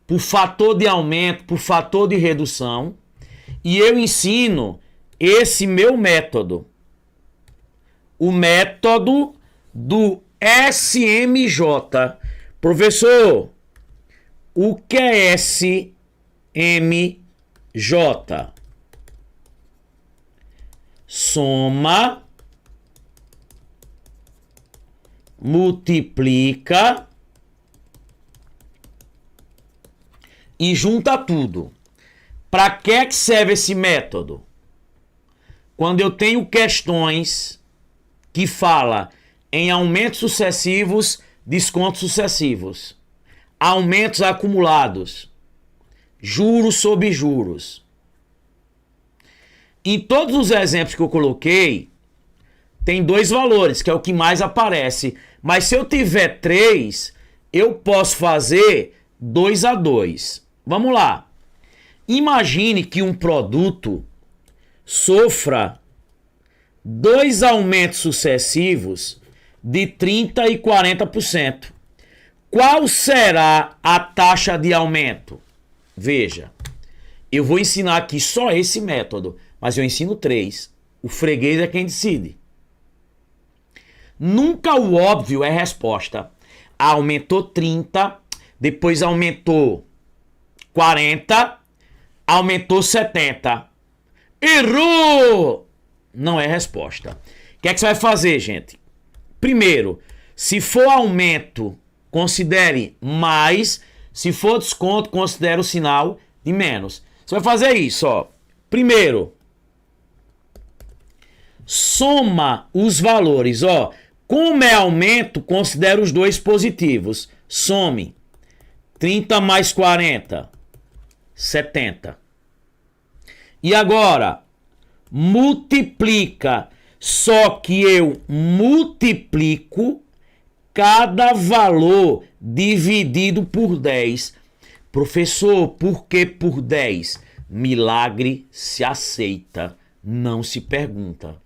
por fator de aumento, por fator de redução. E eu ensino esse meu método. O método do SMJ. Professor, o que é SMJ? Soma, multiplica e junta tudo. Para que serve esse método? Quando eu tenho questões que fala em aumentos sucessivos, descontos sucessivos, aumentos acumulados, juros sobre juros. Em todos os exemplos que eu coloquei, tem 2 valores, que é o que mais aparece. Mas se eu tiver 3, eu posso fazer 2 a 2. Vamos lá. Imagine que um produto sofra 2 aumentos sucessivos de 30% e 40%. Qual será a taxa de aumento? Veja, eu vou ensinar aqui só esse método, mas eu ensino 3. O freguês é quem decide. Nunca o óbvio é resposta. Aumentou 30, depois aumentou 40, aumentou 70. Errou! Não é resposta. O que é que você vai fazer, gente? Primeiro, se for aumento, considere mais. Se for desconto, considere o sinal de menos. Você vai fazer isso, ó. Primeiro, soma os valores. Ó, como é aumento, considera os dois positivos. Some. 30 mais 40, 70. E agora, multiplica. Só que eu multiplico cada valor dividido por 10. Professor, por que por 10? Milagre se aceita, não se pergunta.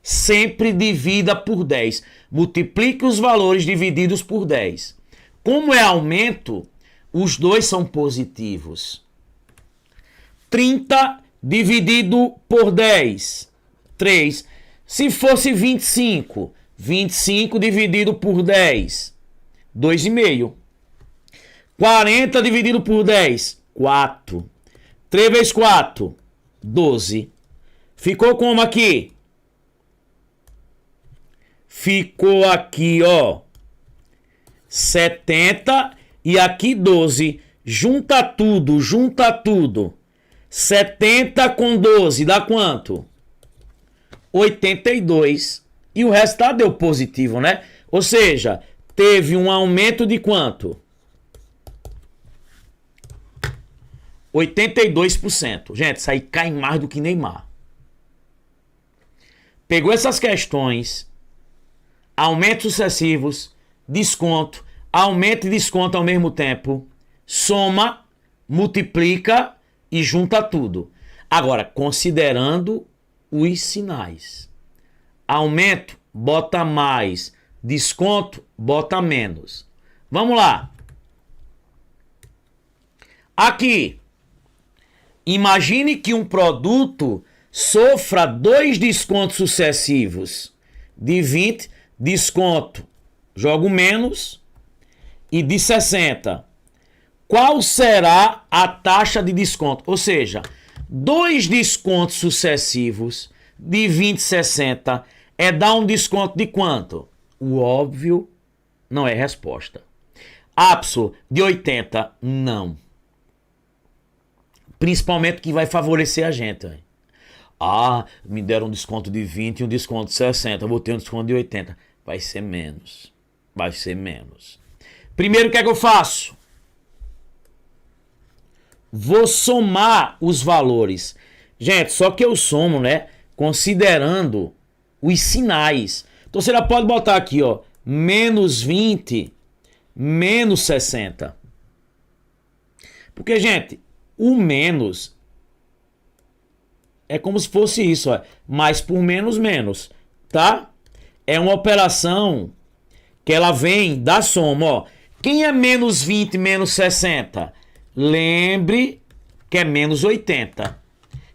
Sempre divida por 10. Multiplique os valores divididos por 10. Como é aumento, os dois são positivos. 30 dividido por 10, 3. Se fosse 25, 25 dividido por 10, 2,5. 40 dividido por 10, 4. 3 vezes 4, 12. Ficou como aqui? Ficou aqui, ó, 70 e aqui 12. Junta tudo, junta tudo. 70 com 12 dá quanto? 82. E o resultado deu positivo, né? Ou seja, teve um aumento de quanto? 82%. Gente, isso aí cai mais do que Neymar. Pegou essas questões, aumentos sucessivos, desconto, aumento e desconto ao mesmo tempo, soma, multiplica e junta tudo. Agora, considerando os sinais. Aumento, bota mais. Desconto, bota menos. Vamos lá. Aqui, imagine que um produto sofra 2 descontos sucessivos de 20, desconto, jogo menos, e de 60. Qual será a taxa de desconto? Ou seja, 2 descontos sucessivos de 20 e 60 é dar um desconto de quanto? O óbvio não é resposta. Ápice de 80, não. Principalmente que vai favorecer a gente. Hein? Ah, me deram um desconto de 20 e um desconto de 60. Eu vou ter um desconto de 80. Vai ser menos. Vai ser menos. Primeiro, o que é que eu faço? Vou somar os valores. Gente, só que eu somo, né? Considerando os sinais. Então você já pode botar aqui, ó. Menos 20, menos 60. Porque, gente, o menos é como se fosse isso, ó. Mais por menos, menos. Tá? É uma operação que ela vem da soma, ó. Quem é menos 20, menos 60? Lembre que é menos 80.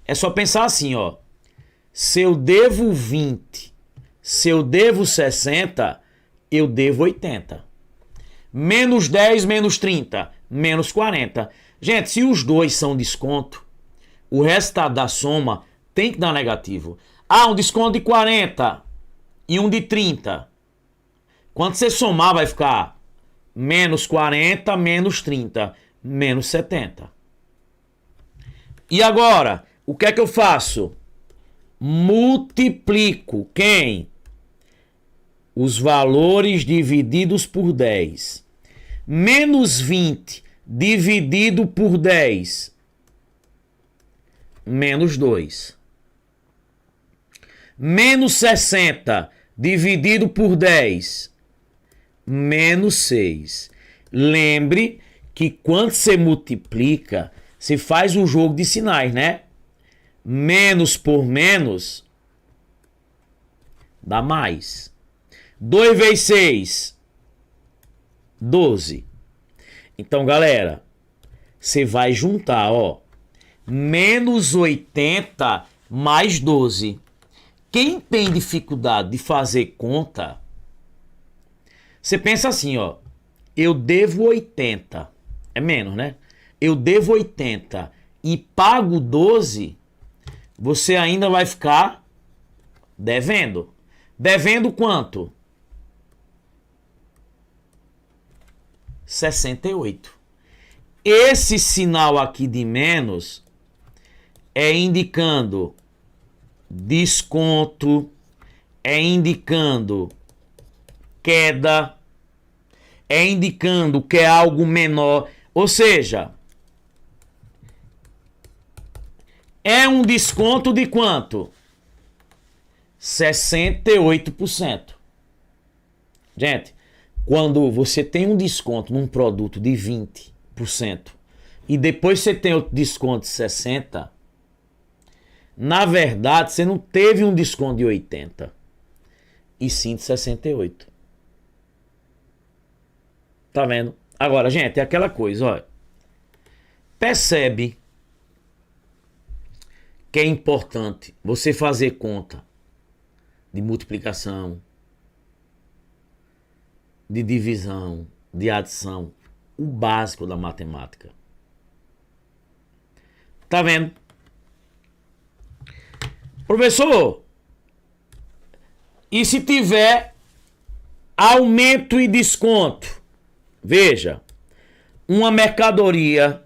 É só pensar assim, ó. Se eu devo 20, se eu devo 60, eu devo 80. Menos 10, menos 30, menos 40. Gente, se os dois são desconto, o resultado da soma tem que dar negativo. Ah, um desconto de 40 e um de 30. Quando você somar, vai ficar menos 40, menos 30, menos 70. E agora, o que é que eu faço? Multiplico quem? Os valores divididos por 10. Menos 20 dividido por 10. Menos 2. Menos 60 dividido por 10. Menos 6. Lembre que quando você multiplica, você faz um jogo de sinais, né? Menos por menos dá mais. 2 vezes 6, 12. Então, galera, você vai juntar, ó. Menos 80 mais 12. Quem tem dificuldade de fazer conta, você pensa assim, ó. Eu devo 80. É menos, né? Eu devo 80 e pago 12. Você ainda vai ficar devendo. Devendo quanto? 68. Esse sinal aqui de menos é indicando desconto, é indicando queda, é indicando que é algo menor. Ou seja, é um desconto de quanto? 68%. Gente, quando você tem um desconto num produto de 20% e depois você tem outro desconto de 60%, na verdade você não teve um desconto de 80%, e sim de 68%. Tá vendo? Agora, gente, é aquela coisa, ó. Percebe que é importante você fazer conta de multiplicação, de divisão, de adição, o básico da matemática. Tá vendo? Professor, e se tiver aumento e desconto? Veja, uma mercadoria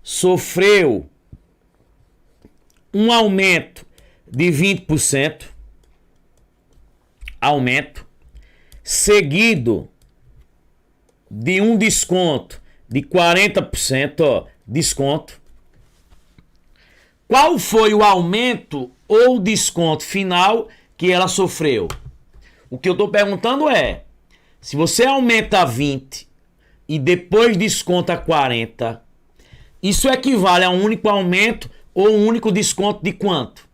sofreu um aumento de 20%, aumento, seguido de um desconto de 40%, ó, desconto. Qual foi o aumento ou desconto final que ela sofreu? O que eu estou perguntando é, se você aumenta 20 e depois desconta 40, isso equivale a um único aumento ou um único desconto de quanto?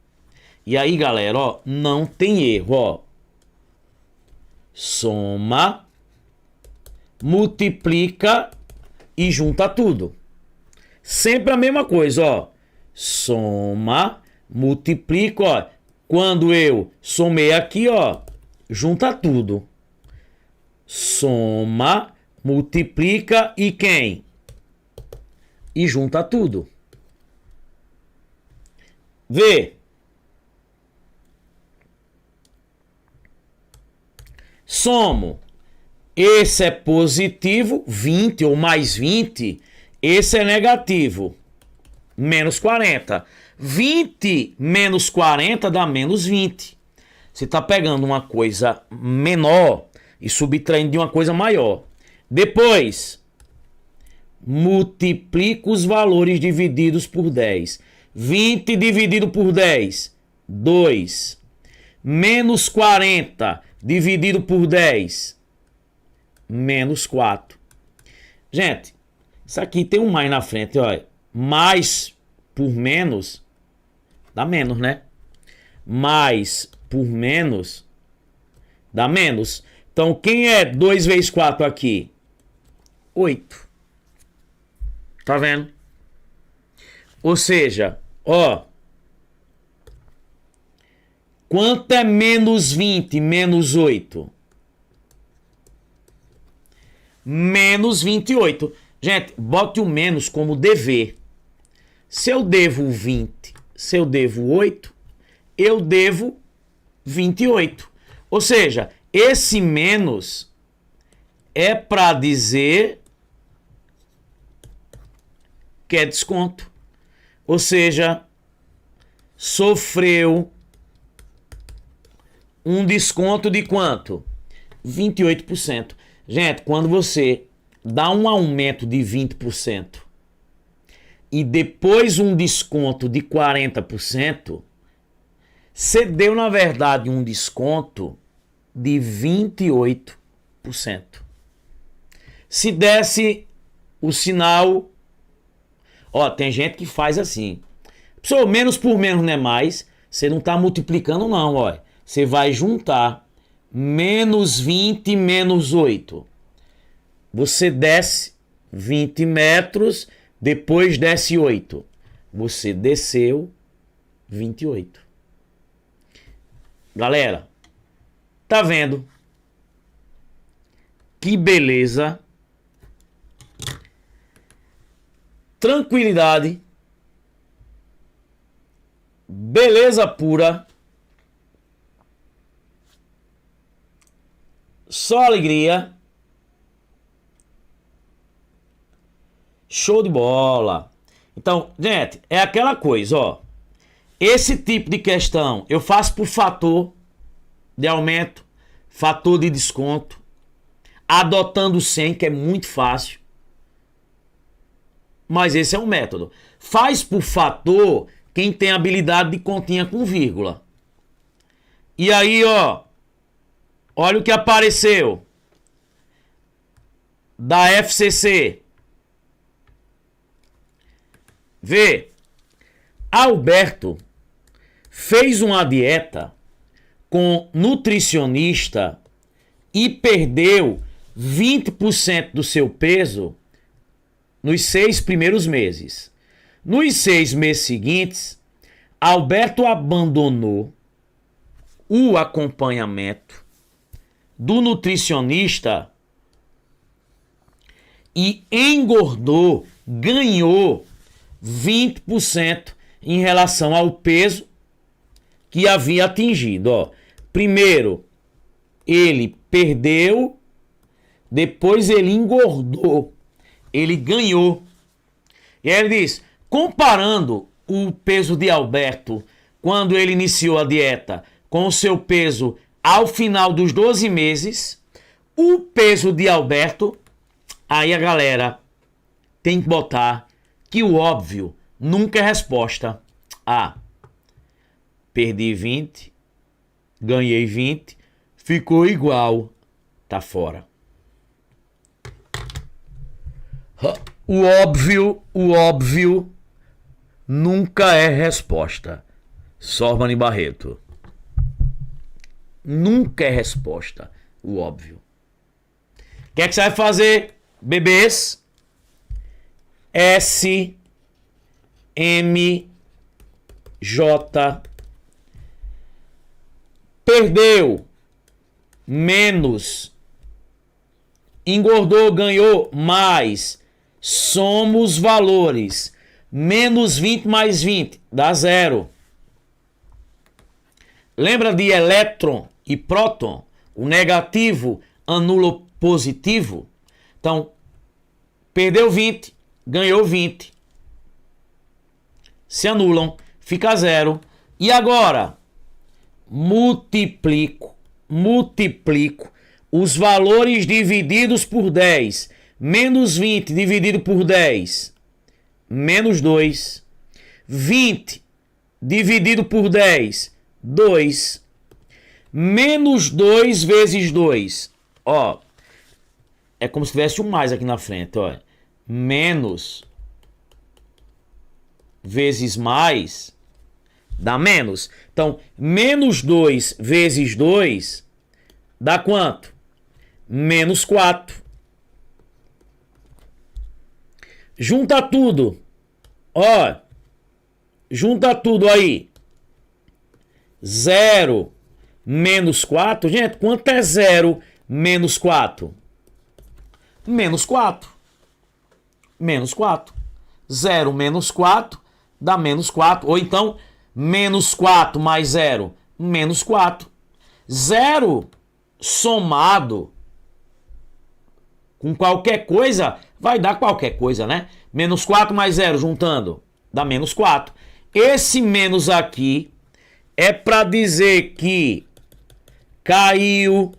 E aí, galera, ó, não tem erro, ó. Soma, multiplica e junta tudo. Sempre a mesma coisa, ó. Soma, multiplica, ó. Quando eu somei aqui, ó, junta tudo. Soma, multiplica e quem? E junta tudo. Vê. Somo. Esse é positivo, 20 ou mais 20. Esse é negativo, menos 40. 20 menos 40 dá menos 20. Você está pegando uma coisa menor e subtraindo de uma coisa maior. Depois, multiplica os valores divididos por 10. 20 dividido por 10, 2. Menos 40 dividido por 10, menos 4. Gente, isso aqui tem um mais na frente, olha. Mais por menos dá menos, né? Mais por menos dá menos. Então, quem é 2 vezes 4 aqui? 8. Tá vendo? Ou seja, ó. Quanto é menos 20 menos 8? Menos 28. Gente, bote o menos como dever. Se eu devo 20, se eu devo 8, eu devo 28. Ou seja, esse menos é para dizer que é desconto. Ou seja, sofreu um desconto de quanto? 28%. Gente, quando você dá um aumento de 20% e depois um desconto de 40%, você deu, na verdade, um desconto de 28%. Se desse o sinal... Ó, tem gente que faz assim. Pessoal, menos por menos não é mais. Você não está multiplicando não, ó. Você vai juntar menos 20 menos 8. Você desce 20 metros, depois desce 8. Você desceu 28. Galera, tá vendo? Que beleza. Tranquilidade. Beleza pura. Só alegria. Show de bola. Então, gente, é aquela coisa, ó. Esse tipo de questão eu faço por fator de aumento, fator de desconto, adotando 100, que é muito fácil. Mas esse é um método. Faz por fator quem tem habilidade de continha com vírgula. E aí, ó, olha o que apareceu da FCC. Vê, Alberto fez uma dieta com nutricionista e perdeu 20% do seu peso nos 6 primeiros meses. Nos 6 meses seguintes, Alberto abandonou o acompanhamento do nutricionista e engordou, ganhou 20% em relação ao peso que havia atingido. Ó, primeiro, ele perdeu, depois ele engordou, ele ganhou. E aí ele diz, comparando o peso de Alberto quando ele iniciou a dieta com o seu peso ao final dos 12 meses, o peso de Alberto, aí a galera tem que botar que o óbvio nunca é resposta. Ah, perdi 20, ganhei 20, ficou igual, tá fora. O óbvio nunca é resposta. Sormani Barreto. Nunca é resposta, o óbvio. O que é que você vai fazer, bebês? S, M, J. Perdeu, menos. Engordou, ganhou, mais. Somos valores. Menos 20 mais 20 dá 0. Lembra de elétron e próton? O negativo anula o positivo. Então, perdeu 20, ganhou 20. Se anulam, fica 0. E agora, multiplico os valores divididos por 10. Menos 20 dividido por 10, menos 2. 20 dividido por 10, 2. Menos 2 vezes 2. Ó, é como se tivesse um mais aqui na frente, ó. Menos vezes mais dá menos. Então, menos 2 vezes 2 dá quanto? Menos 4. Junta tudo. Ó, junta tudo aí. 0 menos 4. Gente, quanto é 0 menos 4? Menos 4. Menos 4. 0 menos 4 dá menos 4. Ou então, menos 4 mais 0, menos 4. 0 somado com qualquer coisa, vai dar qualquer coisa, né? Menos 4 mais 0, juntando, dá menos 4. Esse menos aqui é para dizer que caiu,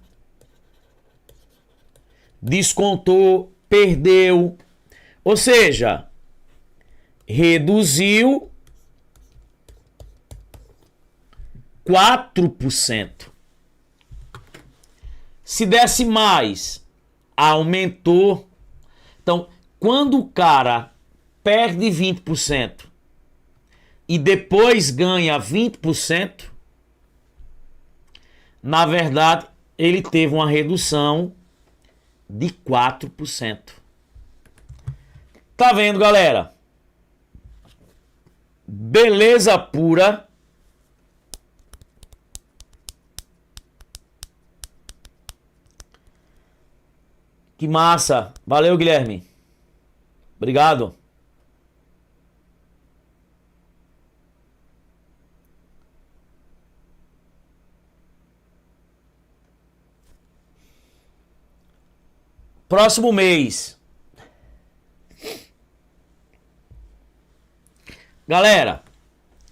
descontou, perdeu. Ou seja, reduziu 4%. Se desse mais, aumentou. Então, quando o cara perde 20% e depois ganha 20%, na verdade, ele teve uma redução de 4%. Tá vendo, galera? Beleza pura. Que massa. Valeu, Guilherme. Obrigado. Próximo mês. Galera,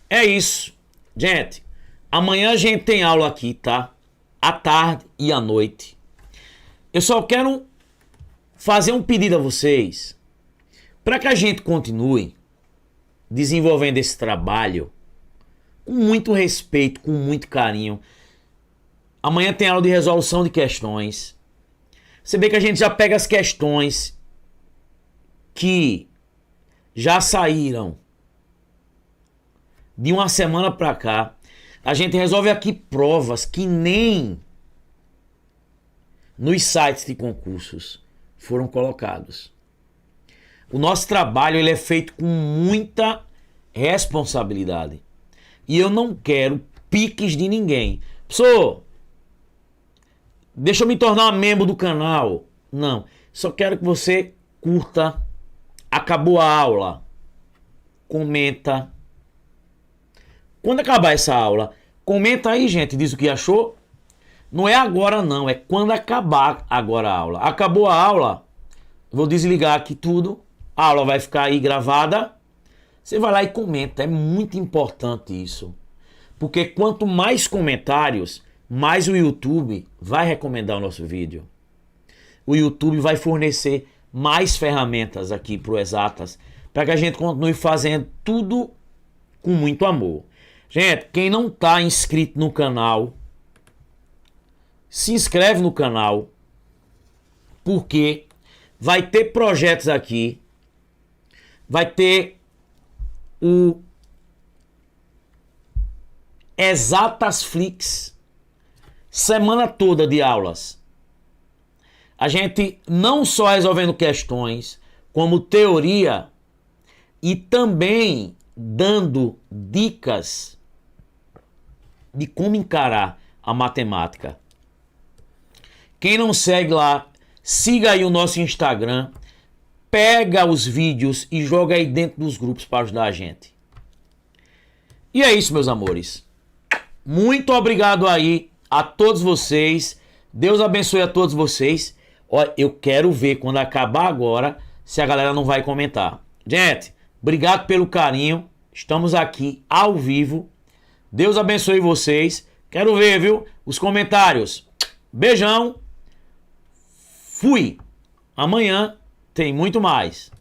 é isso. Gente, amanhã a gente tem aula aqui, tá? À tarde e à noite. Eu só quero fazer um pedido a vocês para que a gente continue desenvolvendo esse trabalho com muito respeito, com muito carinho. Amanhã tem aula de resolução de questões. Você vê que a gente já pega as questões que já saíram de uma semana para cá. A gente resolve aqui provas que nem nos sites de concursos foram colocados. O nosso trabalho ele é feito com muita responsabilidade. E eu não quero piques de ninguém. Pessoal, deixa eu me tornar membro do canal. Não, só quero que você curta. Acabou a aula. Comenta. Quando acabar essa aula, comenta aí, gente, diz o que achou. Não é agora não, é quando acabar agora a aula. Acabou a aula, vou desligar aqui tudo. A aula vai ficar aí gravada. Você vai lá e comenta, é muito importante isso. Porque quanto mais comentários, mais o YouTube vai recomendar o nosso vídeo. O YouTube vai fornecer mais ferramentas aqui para o Exatas, para que a gente continue fazendo tudo com muito amor. Gente, quem não está inscrito no canal, se inscreve no canal, porque vai ter projetos aqui, vai ter o Exatasflix, semana toda de aulas. A gente não só resolvendo questões, como teoria e também dando dicas de como encarar a matemática. Quem não segue lá, siga aí o nosso Instagram, pega os vídeos e joga aí dentro dos grupos para ajudar a gente. E é isso, meus amores. Muito obrigado aí a todos vocês. Deus abençoe a todos vocês. Ó, eu quero ver quando acabar agora se a galera não vai comentar. Gente, obrigado pelo carinho. Estamos aqui ao vivo. Deus abençoe vocês. Quero ver, viu? Os comentários. Beijão. Fui. Amanhã tem muito mais.